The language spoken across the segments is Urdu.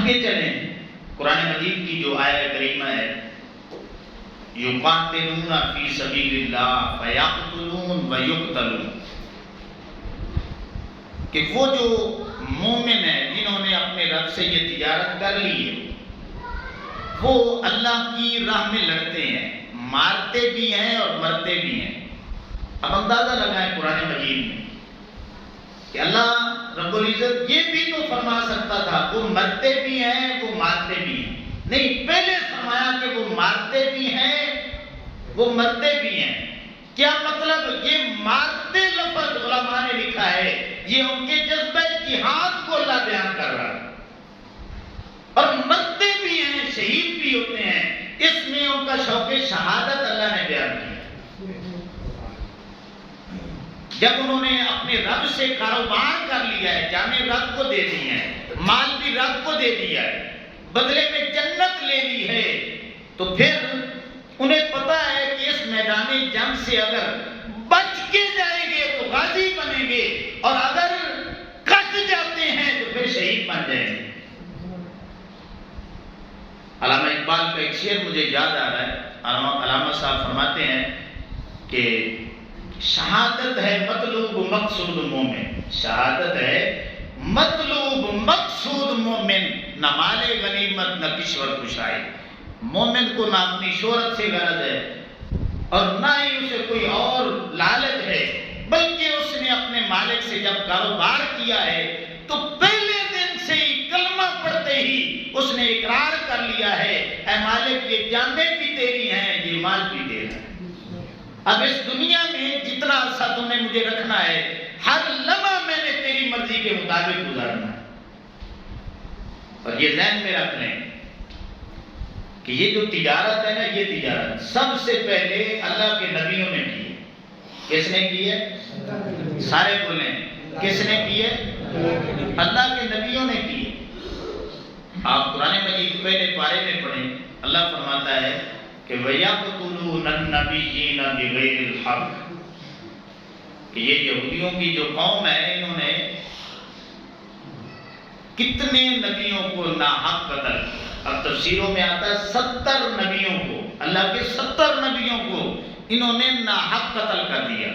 آگے چلیں، قرآن مجید کی جو آیہ کریمہ ہے یقاتلون فی سبیل اللہ فیقتلون ویقتلون، کہ وہ جو مومن ہیں جنہوں نے اپنے رب سے یہ تجارت کر لی ہے وہ اللہ کی راہ میں لڑتے ہیں، مارتے بھی ہیں اور مرتے بھی ہیں۔ اب اندازہ لگائیں قرآن مجید میں کہ اللہ رب العزت یہ بھی تو فرما سکتا تھا وہ مرتے بھی ہیں وہ مارتے بھی ہیں، نہیں، پہلے فرمایا کہ وہ مارتے بھی ہیں وہ مرتے بھی ہیں۔ کیا مطلب؟ یہ مارتے لفظ علماء نے لکھا ہے یہ ان کے جذبہ جہاد کو اللہ بیان کر رہا ہے، اور مرتے بھی ہیں، شہید بھی ہوتے ہیں، اس میں ان کا شوق شہادت اللہ نے بیان کیا۔ جب انہوں نے اپنے رب سے کاروبار کر لیا ہے، جانیں رب کو دے دی ہیں، مال بھی رب کو دے دیا ہے، بدلے میں جنت لے لی ہے، تو پھر انہیں پتا ہے کہ اس میدان جنگ سے اگر بچ کے جائیں گے تو غازی بنیں گے، اور اگر کٹ جاتے ہیں تو پھر شہید بن جائیں گے۔ علامہ اقبال کا ایک شعر مجھے یاد آ رہا ہے، علامہ صاحب فرماتے ہیں کہ شہادت ہے مطلوب مقصود مومن، شہادت ہے مطلوب مقصود مومن، نہ مال غنیمت نہ کشور کشائی۔ مومن کو نہ اپنی شہرت سے غرض ہے اور نہ ہی اسے کوئی اور لالچ ہے، بلکہ اس نے اپنے مالک سے جب کاروبار کیا ہے تو پہلے دن سے ہی کلمہ پڑھتے ہی اس نے اقرار کر لیا ہے اے مالک یہ جانیں بھی تیری ہیں یہ مال بھی تیرا ہے، اب اس دنیا میں جتنا عرصہ تم نے مجھے رکھنا ہے ہر لمحہ میں نے تیری مرضی کے مطابق گزارنا ہے۔ اور یہ ذہن میں رکھ لیں کہ یہ جو تجارت ہے نا، یہ تجارت سب سے پہلے اللہ کے نبیوں نے کی ہے۔ کس نے کی ہے؟ سارے بولیں، کس نے کی ہے؟ اللہ کے نبیوں نے کی ہے۔ آپ قرآن مجید پہلے پارے میں پڑھیں، اللہ فرماتا ہے کہ وَيَقْتُلُونَ النَّبِيِّينَ بِغَيْرِ الْحَقِّ، کہ یہ یہودیوں کی جو قوم ہے انہوں نے کتنے نبیوں کو ناحق قتل کیا۔ اب تفسیروں میں آتا ہے 70 نبیوں کو، اللہ کے 70 نبیوں کو انہوں نے ناحق قتل کر دیا۔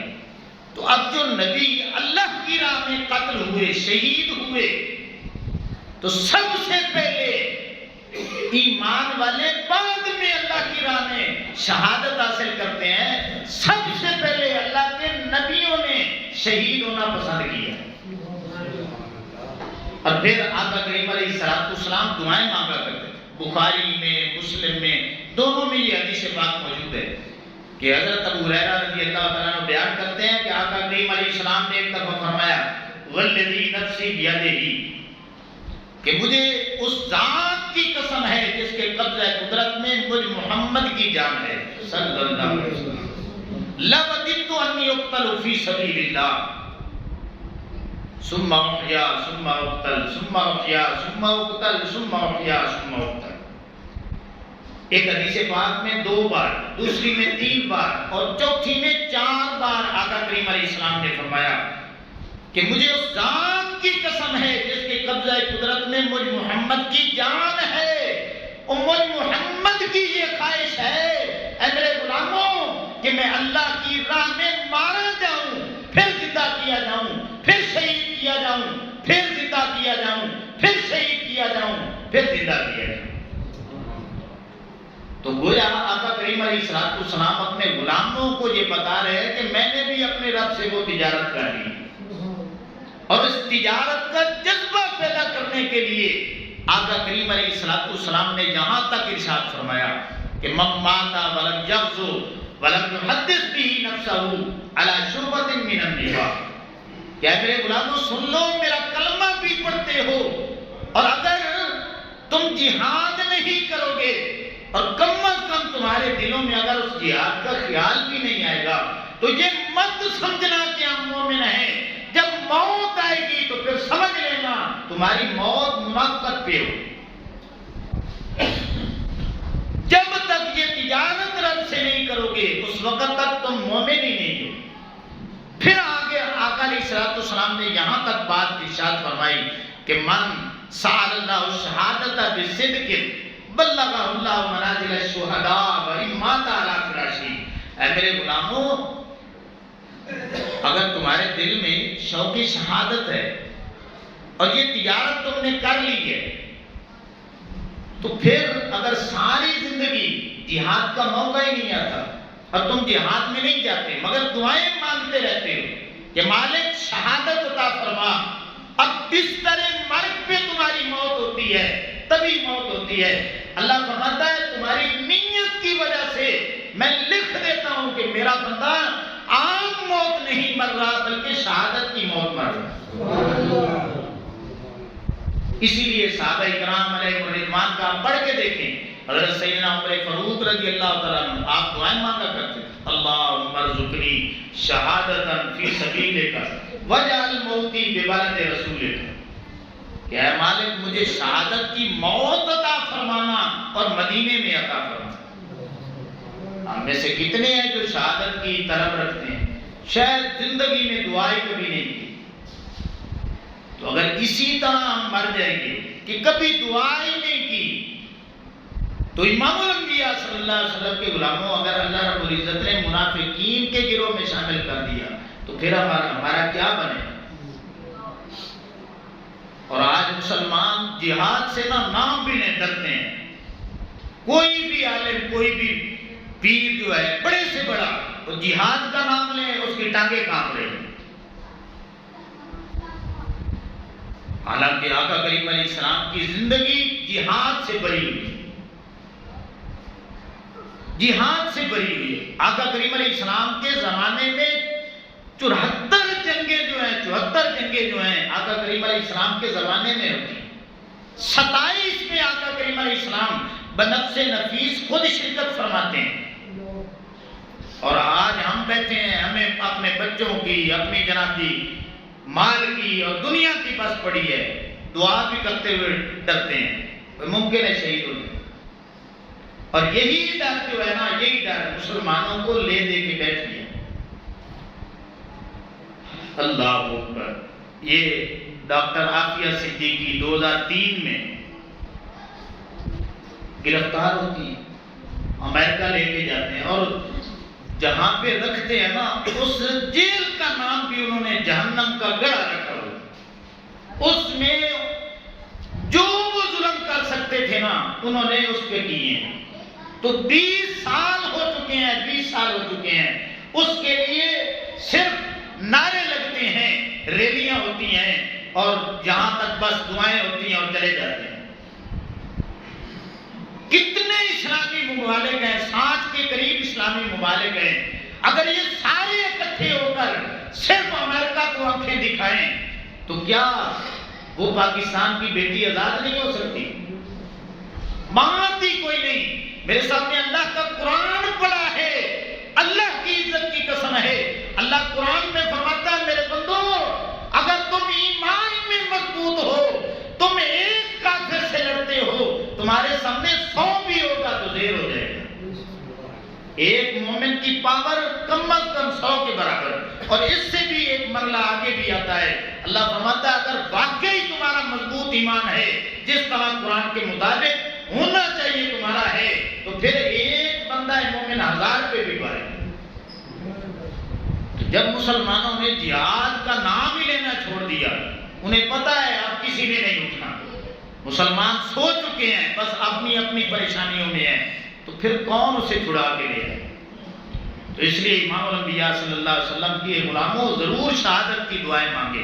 تو اب جو نبی اللہ کی راہ میں قتل ہوئے، شہید ہوئے، تو سب سے پہلے ایمان والے بعد میں اللہ کی راہ میں شہادت حاصل کرتے ہیں، سب سے پہلے اللہ کے نبیوں نے شہید ہونا پسند کیا، اور پھر آقا کریم علیہ السلام دعائیں مانگا کرتے تھے۔ بخاری میں، مسلم میں، دونوں میں یہ حدیث پاک موجود ہے کہ حضرت ابو ہریرہ رضی اللہ تعالیٰ عنہ بیان کرتے ہیں کہ آقا کریم علیہ السلام نے ایک دفعہ فرمایا والذی نفسی بیدہ، کہ مجھے اس ذات کی قسم ہے جس کے قبضہ قدرت میں مجھ محمد کی جان ہے صلی اللہ علیہ وسلم، لَوَدِدْتُ أَنِّ أُقْتَلُ فِي سَبِيلِ اللَّهِ ثُمَّ أُحْيَا ثُمَّ أُقْتَلْ ثُمَّ أُحْيَا ثُمَّ أُقْتَلْ ثُمَّ أُحْيَا ثُمَّ أُقْتَلْ۔ ایک حدیث پاک میں 2 بار، دوسری میں 3 بار اور چوتھی میں 4 بار آقا کریم علیہ السلام نے فرمایا کہ مجھے اس ذات کی قسم ہے جس کے قبضہ قدرت میں مجھ محمد کی جان ہے، اور مجھ محمد کی یہ خواہش ہے اے میرے غلاموں کہ میں اللہ کی راہ میں مارا جاؤں، پھر زندہ کیا جاؤں، پھر شہید کیا جاؤں، پھر زندہ کیا جاؤں، پھر شہید کیا جاؤں، پھر زندہ کیا جاؤں۔ تو گویا آقا کریم علیہ السلام اپنے غلاموں کو یہ بتا رہے ہیں کہ میں نے بھی اپنے رب سے وہ تجارت کر لی، اور اس تجارت کا جذبہ پیدا کرنے کے لیے آقا کریم علیہ السلام نے یہاں تک ارشاد فرمایا کہ من مات ولم یغزو ولم یحدث به نفسه علی شعبۃ من النفاق، کیا میرے غلاموں سن لو، میرا کلمہ بھی پڑھتے ہو اور اگر تم جہاد نہیں کرو گے اور کم از کم تمہارے دلوں میں اگر اس جہاد کا خیال بھی نہیں آئے گا تو یہ مت سمجھنا کہ ہم مومن ہیں، جب موت آئے گی تو پھر سمجھ لینا تمہاری موت منافقت پہ ہو۔ جب تک یہ تجارت رب سے نہیں کرو گے اس وقت تک تم مومن ہی نہیں ہو۔ پھر آگے آقا علیہ السلام نے یہاں تک بات ارشاد فرمائی کہ من سأل اللہ الشہادت بصدق بلغہ اللہ منازل الشہداء وإن مات علی فراشہ. اے میرے غلاموں، اگر تمہارے دل میں شوق شہادت ہے اور یہ تجارت تم نے کر لی ہے، تو پھر اگر ساری زندگی جہاد کا موقع ہی نہیں آتا اور تم جہاد میں نہیں جاتے مگر دعائیں مانگتے رہتے ہو کہ مالک شہادت عطا فرما، اب بستر مرگ پہ تمہاری موت ہوتی ہے، تبھی موت ہوتی ہے، اللہ فرماتا ہے تمہاری نیت کی وجہ سے میں لکھ دیتا ہوں کہ میرا بندہ عام موت نہیں مر رہا بلکہ شہادت کی موت مر رہا. اسی لیے صحابہ اکرام علیہ الرضوان کا پڑھ کے دیکھیں. حضرت سیدنا عمر فاروق رضی اللہ تعالیٰ عنہ آپ دعائیں مانگا کرتے تھے، اللہم ارزقنی شہادتا فی سبیلک واجعل موتی ببلد رسولک، کہ اے مالک مجھے شہادت کی موت عطا فرمانا اور مدینے میں عطا فرمانا. ہم میں سے کتنے ہیں جو شہادت کی طلب رکھتے ہیں، شاید زندگی میں دعائیں کبھی نہیں کی. تو اگر اسی طرح ہم مر جائیں گے کہ کبھی دعائیں نہیں کی، تو امام الانبیاء صلی اللہ علیہ وسلم کے غلاموں اگر اللہ رب العزت نے منافقین کے گروہ میں شامل کر دیا تو پھر ہمارا کیا بنے گا؟ اور آج مسلمان جہاد سے نام بھی نہیں ڈرتے ہیں. کوئی بھی عالم، کوئی بھی پیر جو ہے بڑے سے بڑا، وہ جہاد کا نام لے اس کی ٹانگیں کانپ رہی ہیں. حالانکہ آقا کریم علیہ السلام کی زندگی جہاد سے بری ہوئی، جہاد سے بری ہوئی ہے. آقا کریم علیہ السلام کے زمانے میں 74 جنگیں جو ہیں آقا کریم علیہ السلام کے زمانے میں ہوتی ہیں. 27 میں آقا کریم علیہ السلام بنفس نفیس خود شرکت فرماتے ہیں. اور آج ہم بیٹھے ہیں، ہمیں اپنے بچوں کی، اپنی جناب کی مال کی اور دنیا کی بس پڑی ہے، دعا بھی کرتے ہوئے ڈرتے ہیں، ممکن ہے شہید ہو جائے. اور یہی ڈر جو ہے نا، یہی ڈر مسلمانوں کو لے دے کے بیٹھ گیا. اللہ اکبر. یہ ڈاکٹر عافیہ صدیقی 2003 میں گرفتار ہوتی ہیں، امریکہ لے کے جاتے ہیں اور جہاں پہ رکھتے ہیں نا اس جیل کا نام بھی انہوں نے جہنم کا گڑھا رکھا ہوا. اس میں جو وہ ظلم کر سکتے تھے نا انہوں نے اس پہ کیے ہیں. تو 20 سال ہو چکے ہیں، 20 سال ہو چکے ہیں. اس کے لیے صرف نعرے لگتے ہیں، ریلیاں ہوتی ہیں اور جہاں تک بس دعائیں ہوتی ہیں اور چلے جاتے ہیں. کتنے اسلامی ممالک ہیں، 60 کے قریب اسلامی ممالک ہیں. اگر یہ سارے اکٹھے ہو کر صرف امریکہ کو آنکھیں دکھائیں تو کیا وہ پاکستان کی بیٹی آزاد نہیں ہو سکتی؟ بات ہی کوئی نہیں. میرے سامنے اللہ کا قرآن پڑا ہے، اللہ کی عزت کی قسم ہے. اللہ قرآن میں فرماتا ہے میرے بندو، اگر تم ایمان میں مضبوط ہو، تم ایک کافر سے لڑتے ہو، تمہارے سامنے 100 بھی ہوگا تو زیر ہو جائے گا. ایک مومن کی پاور کم از کم 100 کے برابر، اور اس سے بھی ایک مرلہ آگے بھی آتا ہے. اللہ فرماتا ہے اگر واقعی تمہارا مضبوط ایمان ہے، جس طرح قرآن کے مطابق ہونا چاہیے تمہارا ہے، تو پھر ایک بندہ مومن 1000 پہ بھی پائے. جب مسلمانوں نے جہاد کا نام ہی لینا چھوڑ دیا، انہیں پتا ہے اب کسی نے نہیں اٹھنا، مسلمان سو چکے ہیں، بس اپنی اپنی پریشانیوں میں ہیں، تو پھر کون اسے چھڑا کے لے آئے؟ تو اس لیے امام الانبیاء صلی اللہ علیہ وسلم کی غلاموں ضرور شہادت کی دعائیں مانگے.